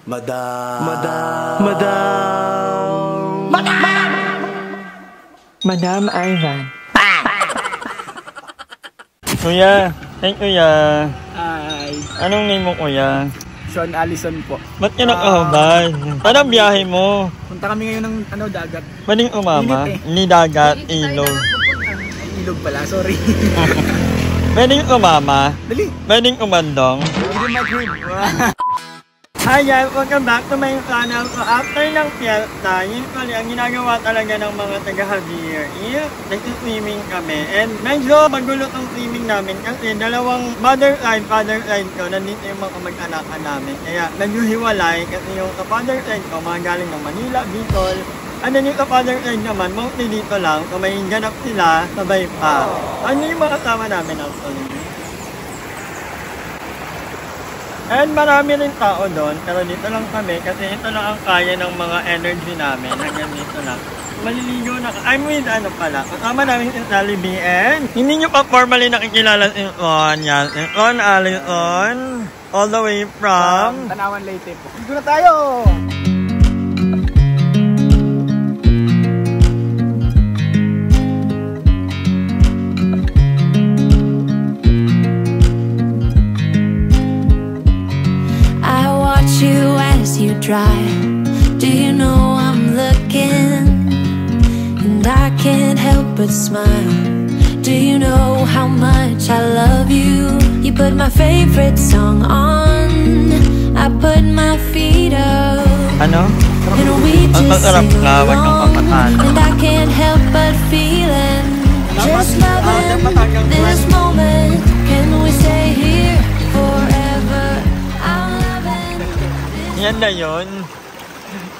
Madam Ivan. Kuya, hey kuya. Hi. Anong name mo kuya? Sean Allison po. Ba't ka nakahubad? Paano ang biyahe mo? Punta kami ngayon ng dagat. Pwedeng umama? Init eh. Hindi dagat, ilog. Ay, ilog pala, sorry. Pwedeng umama? Dali. Pwedeng umandong? Hindi mag-green. Hi guys, welcome back to my channel. So after ng fiesta, usually ang ginagawa talaga ng mga taga-Javier is nag-swimming kami. And medyo magulo ang swimming namin kasi dalawang father side ko, nandito yung mga mag-anakan namin. Kaya naghihiwalay kasi yung sa father side ko, mga galing ng Manila, Bicol. And then yung sa father side naman, mostly dito lang. So may ganap sila, sabay pa. Ano yung mga kasama namin actually? And marami rin tao doon, pero dito lang kami kasi ito lang ang kaya ng mga energy namin. Hanggang dito lang. Maliligo na. I'm with ano pala. Kasama namin si Sally BN. Hindi nyo pa formally nakikilala si On. Yan. Si On Allison. All the way from Tanawan Leyte po. Dito na tayo! You drive. Do you know I'm looking? And I can't help but smile. Do you know how much I love you? You put my favorite song on. I put my feet up. Ano? And we just sing along. And I can't help but feeling just loving this moment. Can we stay here forever? Yan na yun.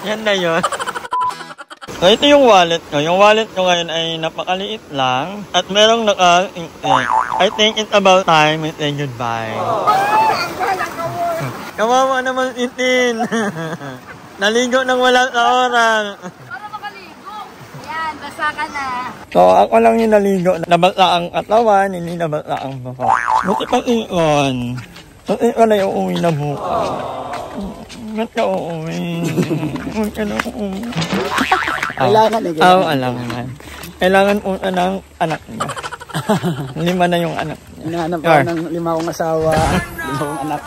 Yan na yun. So, ito yung wallet ko. Yung wallet ko ngayon ay napakaliit lang. At merong I think it's about time we say goodbye. Kawawa naman itin. Naligo nang wala sa oras. Para makaligo. Yan, basa ka na. So, ako lang yung naligo. Nabasa ang katawan, hindi nabasa ang buka. Buti pang iyon. So, ikaw na yung uuwi na buka. Ba't ka uuwi? Ba't ka na uuwi? Kailangan eh. Oo, alam naman. Kailangan po ng anak niya. 5 na yung anak niya. Hinahanap ako ng 5 kong asawa. 5 kong anak.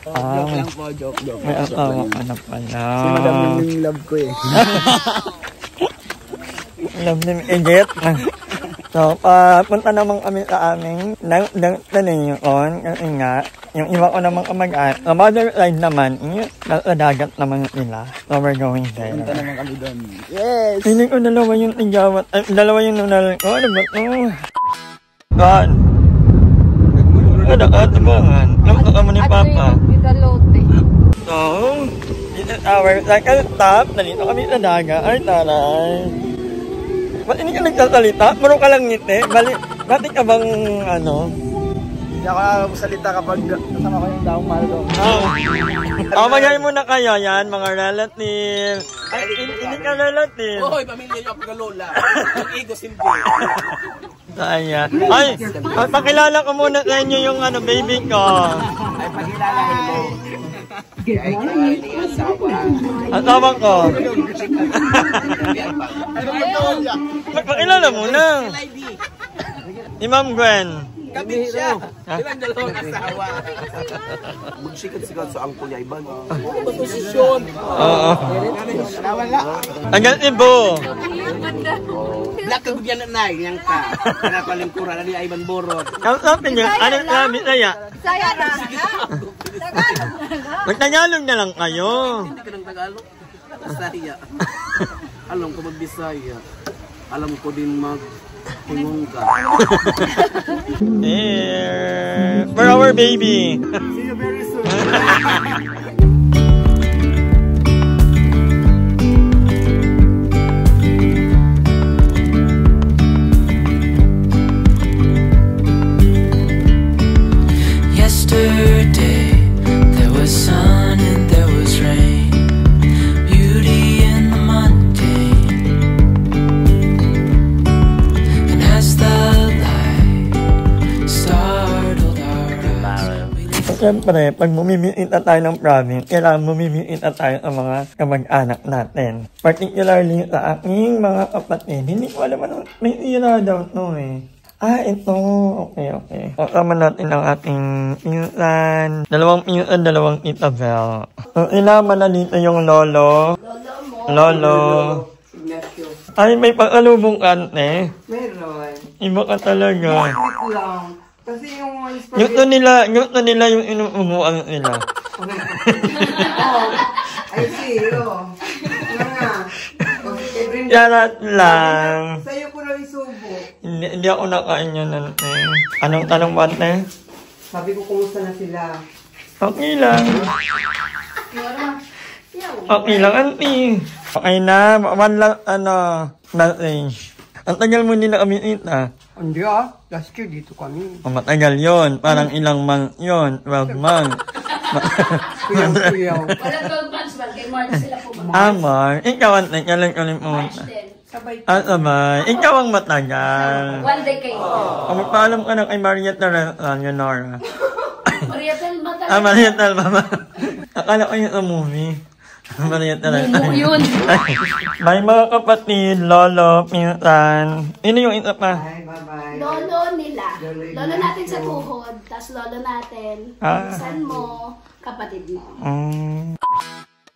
Joke lang po, joke. May asawa ka na pala. Si madam yung love ko eh. Love ni Eget. So, punta naman kami sa aming nang-taningon. Kasi nga, yung iba ko naman kamag-at. Sa mother side naman, nasa dagat naman nila. So, we're going there. Punta naman kami doon. Yes! Hindi ko dalawa yung tigawat. Dalawa yung nunalan ko. Ano ba ito? Saan? Nakatabangan. Namaka mo ni Papa. So, this is our second stop. Nalito kami sa dagat. Ay, taray. Ba't hindi ka nagsasalita? Marunong ka lang ngiti. Dati ka bang ano? Hindi ako nakasalita kapag kasama ko yung daong malo. Magay muna kayo yan, mga relative. Ay, hindi ka relative. Hoy, pamilya niyo ako ng lola. Mag-ego simple. Saya. Ay, pakilala ko muna sa inyo yung baby ko. Ay, pakilala ko. Ay, asawa ko. Pakilala muna. Si Ma'am Gwen. Kapit siya. Ilang dalawang asawa. Magsikat-sikat sa angko niya, Iban. Posisyon. Oo. Hanggang Cebu. Black ka gudyan na nai, yang ka. Pinapalingkuran, ano yung Ivan Borot. Kausapin niyo, anong sabi saya? Saya na. Magtagalog na lang kayo. Hindi ka ng Tagalog. Bisaya. Alam ko mag-Bisaya. Alam ko din mag-tingong ka. Here. For our baby. See you very soon. Yesterday there was sun and there was rain, beauty in the mundane. And as the light startled our eyes, Siyempre, pag mumimiita tayo ng province, kailangan mumimiita tayo ang mga kamag-anak natin. Particularly sa aking mga kapatid. Hindi ko alam ano, may ira daw ito eh. Ito. Okay. Kasama natin ang ating pinsan. Dalawang pinsan, dalawang tita Bel. Ilaman na dito yung lolo. Lolo. Ay, may pagkalubong kante. Meron. Iba ka talaga. Wait lang. Kasi yung Gusto nila yung inuubuan nila. I see, Nga. Yarat lang. Sa'yo ko na isubo. Hindi ako nakain yun natin. Anong tanong ba, te? Sabi ko, kumusta na sila? Okay lang. Okay lang, auntie. Okay na, one lang, message. Ang tagal mo nila kami ita. Hindi last year dito kami. Matagal yon, parang ilang month yon, 12 months. Kuyaw. Walang 12 months ba? Kay March sila po ba? Amor, ikaw ang tagal ulit mo. March din. Sabay. Ikaw ang matagal. 1 decade. Magpaalam ka na kay Marietta Leonora. Oriental matagal. Marietta, mama. Akala ko yung movie. Marietta Leonora. Yun. May mga kapatid, lolo, pinsan. Ano yung isa pa? Bye. Lolo nila. Lolo natin sa tuhod, tas lolo natin. Pinsan mo, kapatid mo.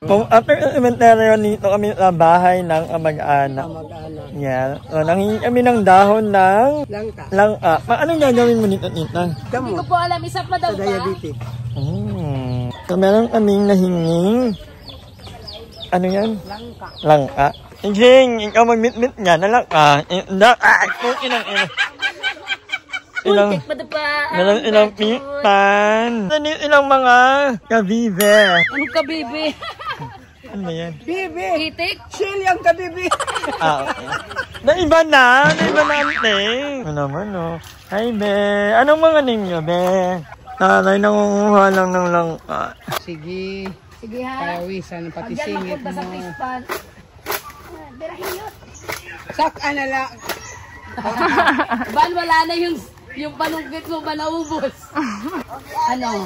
After elementary dito kami sa bahay ng kamag-anak. Yeah. So, nanghingi kami ng dahon ng langka. Anong gagawin mo dito, tita? Hindi ko po alam, isap na daw ba? Diabetic. So, meron kaming nahinging. Ano yan? Langka. Jing, ikaw mag-meet niya na langka. Puntik pa pa. Ilang pitan. Ilang mga kabibe. Anong kabibi? Ano ba yan? Bibi! Itik? Chill yung kabibi! Okay. Naiba na ante. Ano naman, no? Hi, be. Anong mga name nyo, be? Taray, nangunguha lang ng langka. Sige. Sige ha. Pawisan, pati Diyan singit mapunta sa mo. pispan. Sak, na. Ban, wala na yung panunggit mo ba naubos? Ano?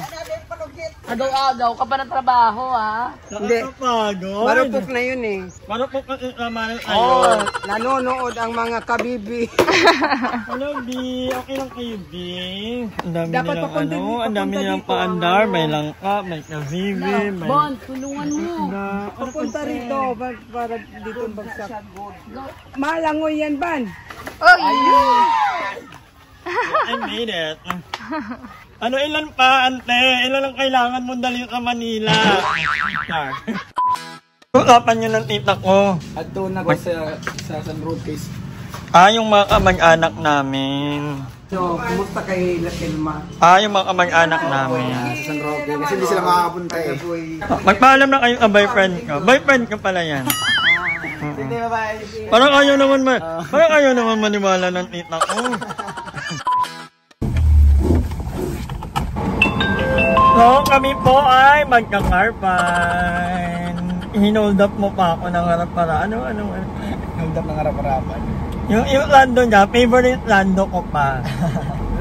Agaw-agaw ka pa ng trabaho, ha? Hindi. Marupok na yun eh. Marupok ka naman. Nanonood ang mga kabibi. Hello, B. Okay lang kayo, B. Ang dami Dapat nilang ang dami nilang paandar. May langka, may kabibi, may... Bon, tulungan mo. Papunta rito para dito bagsak. Malangoy yan, Ban. I made it. Ano, ilan pa, ante? Ilan ang kailangan mong dalhin sa Manila? Usapan nyo ng tita ko. At doon ako sa San Roques. Yung mga kamag-anak namin. So, kumusta kay Ilma? Yung mga kamag-anak namin. Sa San Roque. Kasi hindi sila makakapunta eh. Magpaalam na kayo sa boyfriend ko. Boyfriend ko pala yan. Hindi, bye-bye. Parang ayaw naman maniwala ng tita ko. So, kami po ay magkakarpan. Hinold up mo pa ako ng harap-hara. Ano? Hold up ng harap-harapan. Yung lando niya, favorite lando ko pa.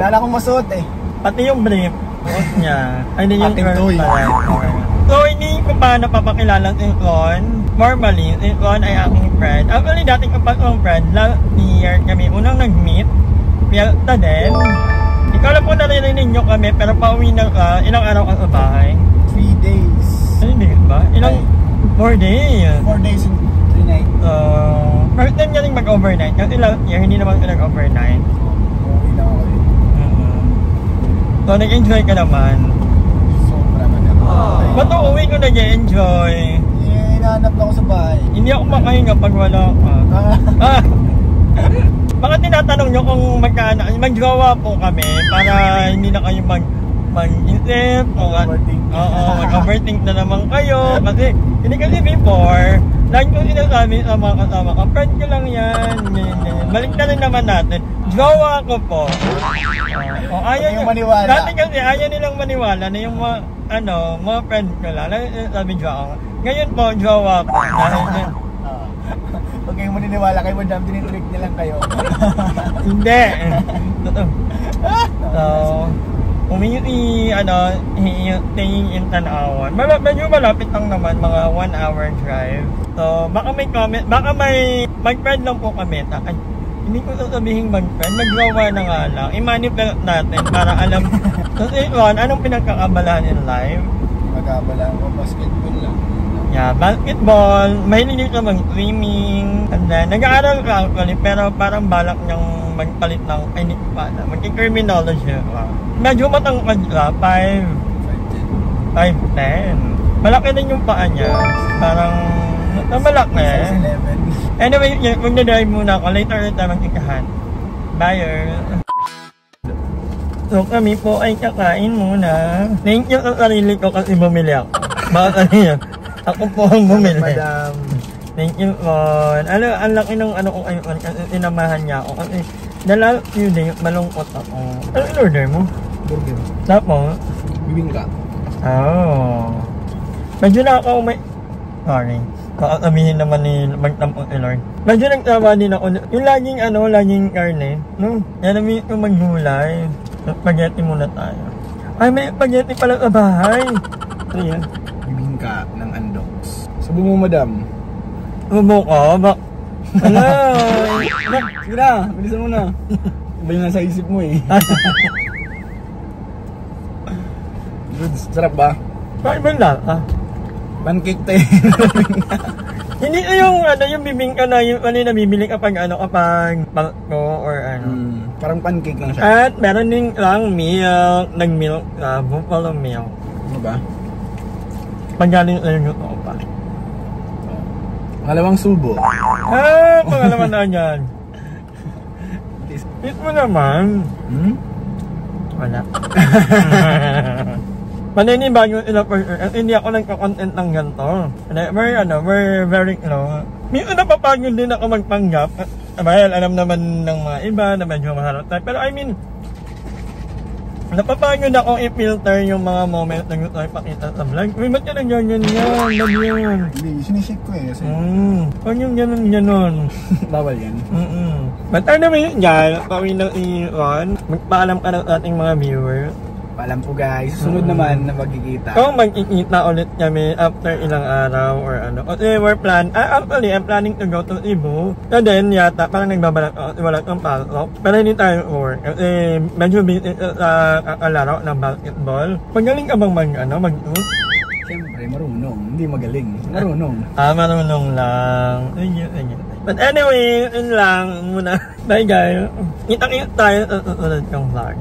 Wala akong masuot eh. Pati yung brief. Suot niya. Ay, hindi yung Ating toy. So, hindi ko pa napapakilala si Ron. Normally, si Ron ay aking friend. Actually, dati ko pa akong friend. Last year kami unang nag-meet. Pialta din. Ikaw lang po naririnig nyo kami, pero pauwi na ka. Ilang araw ka sa bahay? 3 days. Ano hindi ba? 4 days. 4 days and 3 nights. First time niya rin mag-overnight. Kasi last year, hindi naman ka nag-overnight. Uuwi lang ako eh. So, nag-enjoy ka naman. Sobra man ako. Ba't uuwi ko nag-enjoy? Hinahanap ako sa bahay. Hindi ako makahinga pag wala ka. Baka tinatanong nyo kung mag-jowa po kami para hindi na kayo mag-isip o mag-overthink na naman kayo. Kasi hindi kasi before, lagi ko sinasabi sa mga kasama ka, friend ko lang yan. Balik na rin naman natin. Jowa ko po. Ayaw nyo maniwala. Dati kasi ayaw nilang maniwala na yung mga friend ko lang. Sabi jowa ko. Ngayon po, jowa ko. Dahil Huwag kayong maniniwala kayo, madam, tinitrick nilang kayo. Hindi. So, staying in Tanawan. Medyo malapit lang naman, mga 1 hour drive. So, baka may comment, baka may mag-friend lang po kami. Ay, hindi ko sasabihin mag-friend, mag-gawa na nga lang. I-manipulate natin para alam. So, Ron, anong pinagkakabalahan in life? Magkabala ko, basketball lang. Yeah, basketball, mahilig ka mag-swimming, and then nag-aaral ka actually, pero parang balak niyang magpalit ng, ay hindi pa na, mag-criminology ka. Medyo matangkad ka, 5'10". Malaki din yung paa niya, parang, malaki. Anyway, mag-drive muna ako, later tayo mag-ikahan. Bye! So kami po ay kakain muna. Thank you sa sarili ko kasi bumili ako. Bakit ano yan? Ako po ang bumili. Madam. Thank you, Lord. Ang laki ng ano kong ayun kasi sinamahan niya ako. Kasi the last few days, malungkot ako. Ano in-order mo? Burger. Tapos? Bibingka. Oh. Medyo na ako sorry. Kakatabihin naman ni magtampong si Lord. Medyo nagtawa din ako. Yung laging karne. No? Yan namin ito maggulay. Spaghetti muna tayo. Ay, may spaghetti pala sa bahay. Ano yan? Bibingka ng Andox. Subo mo, madam. Subo ko? Hello! Sige na, bilisan mo na. Iba yung nasa isip mo eh. Good, sarap ba? Bakit ba lata? Pancake tayo. Hindi yung bibingka na yung nabibili kapag kapag palko or ano. Parang pancake lang siya. At meron din lang milk, nag-milk ka, buffalo milk. Ano ba? Pagaling yung ko pa. Pangalawang subo. Pangalaman na yan. Eat mo naman. Wala. Maninibago sila for sure. At hindi ako nagka-content ng ganito. We're very close. Minsan napapagod din ako magpanggap. Well, alam naman ng mga iba na medyo maharap tayo. Pero I mean, napapagod ako i-filter yung mga moments na gusto tayo pakita sa vlog. Uy, ba't ka nagganyan yan? Love yun. Hindi, sinishake ko eh. Kasi... Huwag yung ganon. Bawal yan. But anyway, dyan, pawin ng i-on. Magpaalam ka ng ating mga viewers. Paalam po guys, susunod naman na magkikita. Kung magkikita ulit kami after ilang araw or ano. Kasi actually, I'm planning to go to Cebu. And then, yata, parang nagbabalak ako, wala kang pasok. Pero hindi tayo work. Kasi medyo busy sa kakalaro ng basketball. Magaling ka bang mag-shoot? Siyempre, marunong. Hindi magaling. Marunong. Marunong lang. Sige. But anyway, yun lang muna. Bye guys. Kita-kita tayo sa susunod kong vlog.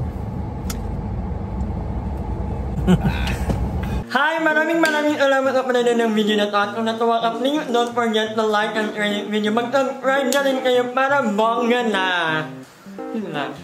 Hi! Maraming salamat sa panonood ng video na ito. At kung natuwa ka, please don't forget to like and share this video. Mag-subscribe na rin kayo para bongga na. Yun lang.